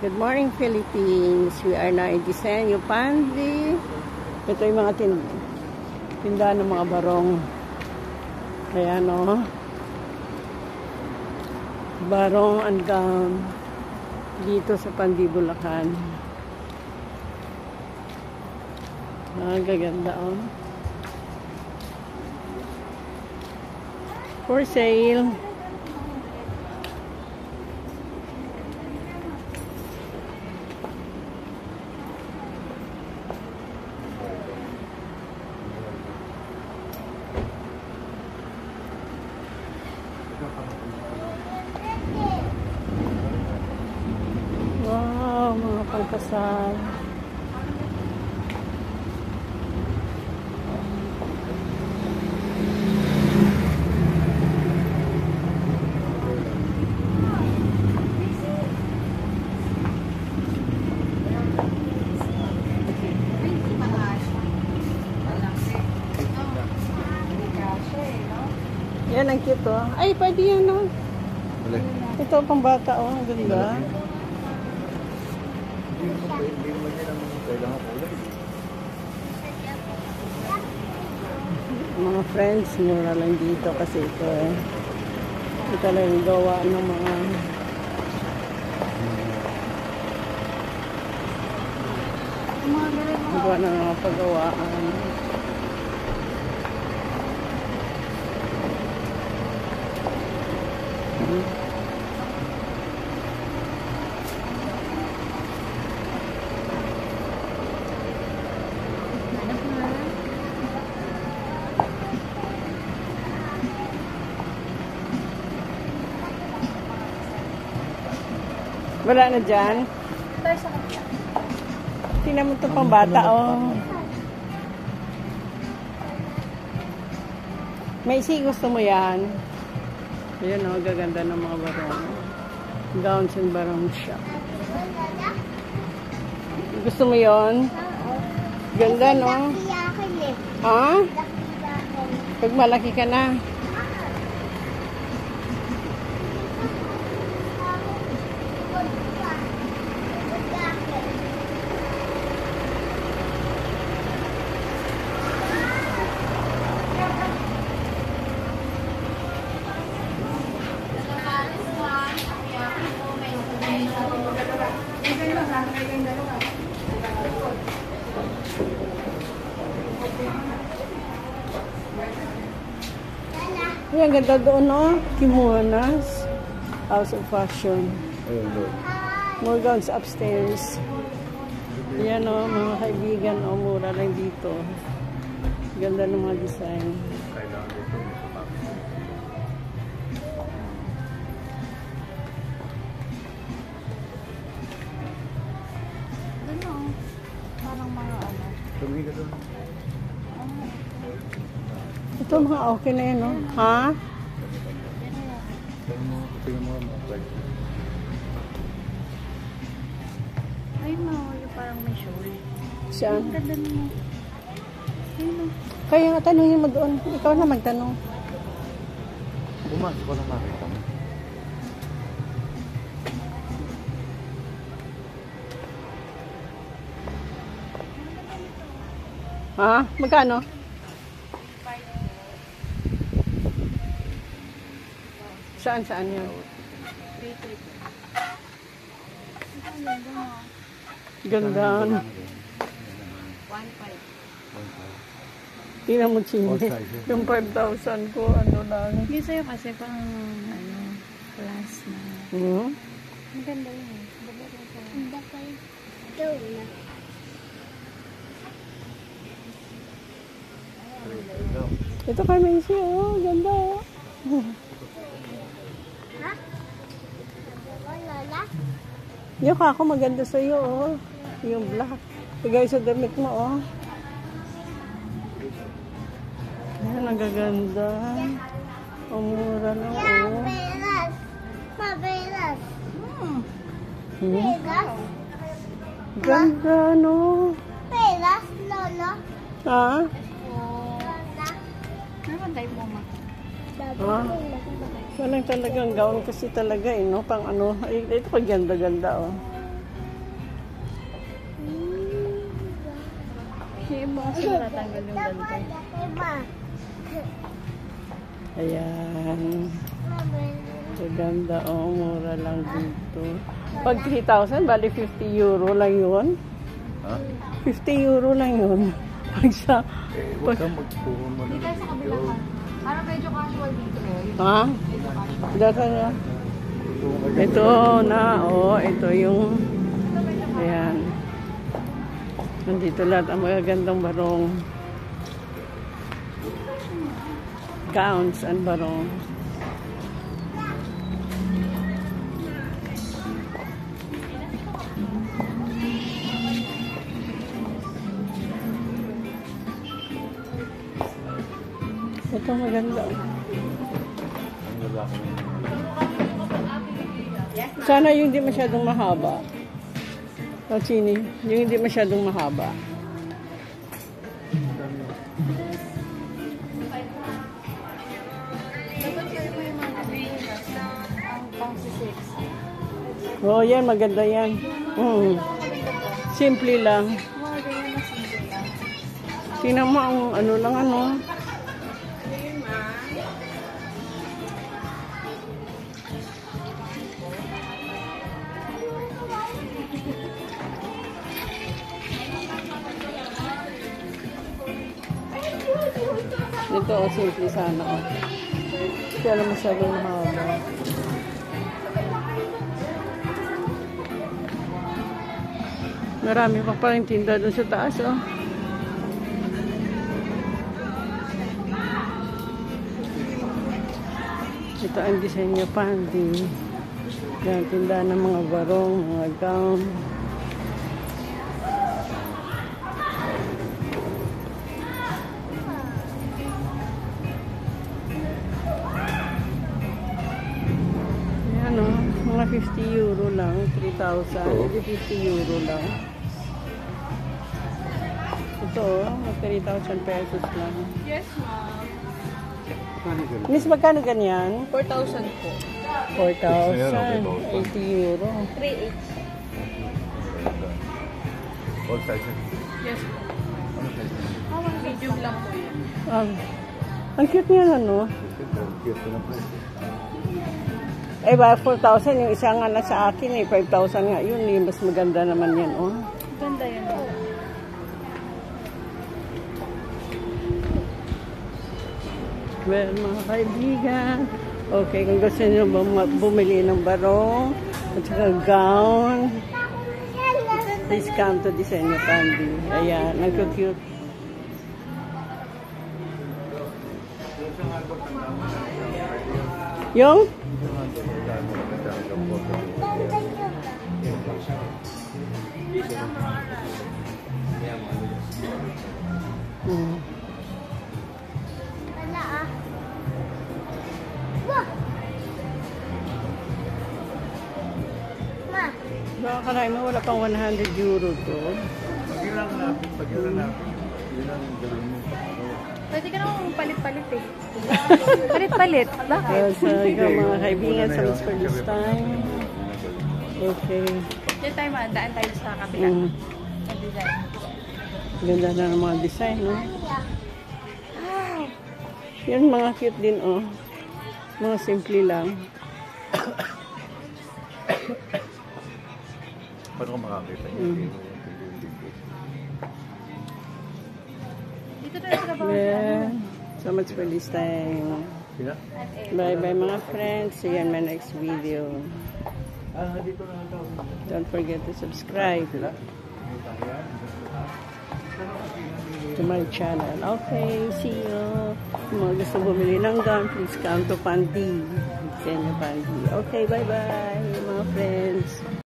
Good morning, Philippines. We are now in Disenyo, Pandi. Ito yung mga tindahan ng mga barong. Ayan o. Barong and gown. Dito sa Pandi, Bulacan. Ang gaganda o. For sale. Wow, mga pangkasal. Yan ang cute oh. Ay, pwede yan oh. Ito pang bata oh, ang ganda. Mga friends, mura lang dito kasi ito eh. Ito lang yung gawa ng mga gawa ng mga paggawaan. Wala na dyan. Tingnan mo ito pang bata, oh. Maisi, gusto mo yan? Ayan, oh, gaganda ng mga barong. Gowns and barong shop. Gusto mo yon? Ganda, no? Ha? Pag malaki ka na. Ay, ang ganda doon, no? Kimonas. House of Fashion. More gowns upstairs. Yan, no? Mga kaibigan, no? Mura lang dito. Ganda ng mga design. Ano? Parang mga ano. Tumingin ka doon. Ito mga okay na yan, no? Ha? Tingnan mo. Ay, yung parang may shawl. Saan? Ang ganda mo. Ayun. Kaya nga tanongin mo doon. Ikaw na magtanong. Pumasok ko na makita mo. Ha? Magkano? Saan yan? 3-3. Ganda. 1-5. Tingnan mo, Chini. Yung 5,000 ko, ano lang. Yung sa'yo kasi pang, ano, class na. Maganda yun. Ganda pa yun. Ito kay Macy, oh. Ganda, oh. Ha? Lola? Yung ako maganda sa'yo, oh. Yung black. Tigay sa damit mo, oh. Ayan, ang gaganda. Ang mura na, oh. Mabelas. Mabelas. Pelas? Ganda, no? Pelas, Lola. Ha? Lola. Ano ba type mo, ma? Ha? Walang talagang gown kasi talaga, eh, no? Pang ano. Ay, ito pag ganda-ganda, oh. Yung iba kasi natatanggal yung ganito. Ayan. Maganda, oh, mura lang dito. Pag 3,000, bali 50 euro lang yun. Ha? 50 euro lang yun. Pag sa... Huwag kang magpuro mo na. Dito sa kabila ka. Parang medyo casual dito. Ha? Dito na. Ito na, oh, ito yung... Ayan. Nandito lahat ang magagandang barong. Gowns and barong. Ito maganda. Ang lalaki mo. Sana yung hindi masyadong mahaba. O, Chini, yung hindi masyadong mahaba. Dapat kayo mo yung mga bihinas na ang pang 6. Oo, yan, maganda yan. Simple lang. Mga ganyan na simple lang. Tingnan mo ang ano lang ano. Ito, oh, simple sana. Oh. Kaya lang masyadong mahaba. Marami pa palang tinda doon sa taas, oh. Ito ang disenyo panty. Yan, tinda ng mga barong, mga gown. Yan, oh. Mga 50 euro lang. 3,000. Hindi 50 euro lang. Ito, oh. 3,000 pesos lang. Yes, ma'am. Miss, magkano ganyan? 4,000 po. 4,000. 80 euro. 3,800. All sizes. Yes, po. Ano size? Medium lang po yun. Ang cute niya, ano? Cute na po. Eh, ba, 4,000. Yung isa nga na sa akin, eh. 5,000 nga yun. Eh. Mas maganda naman yan, oh. Ganda yan. Well, mga kaibigan, okay, kung gusto nyo bumili ng barong at saka gown, please come to Disenyo Panty. Ayan, nagko-cute. Yung? Nakakalain mo, wala pang 100 euro to. Pag-ilan natin. Yun ang gawin mo. Pwede ka naman palit-palit eh. Palit-palit. Bakit? So, mga kaibigan, sa Miss for this time. Okay. Diyan tayo daan tayo sa kapila. Sa design. Ganda na ng mga design, no? Yan, mga cute din, oh. Mga simple lang. Paano ko makakita niya? Dito tayo sa trabaho. Yeah. So much for this time. Sila? Bye-bye, mga friends. See you in my next video. Dito na ito. Don't forget to subscribe to my channel. Okay, see you. Kung mga gusto bumili ng gown, please come to Panty. Disenyo Panty. Okay, bye-bye, mga friends.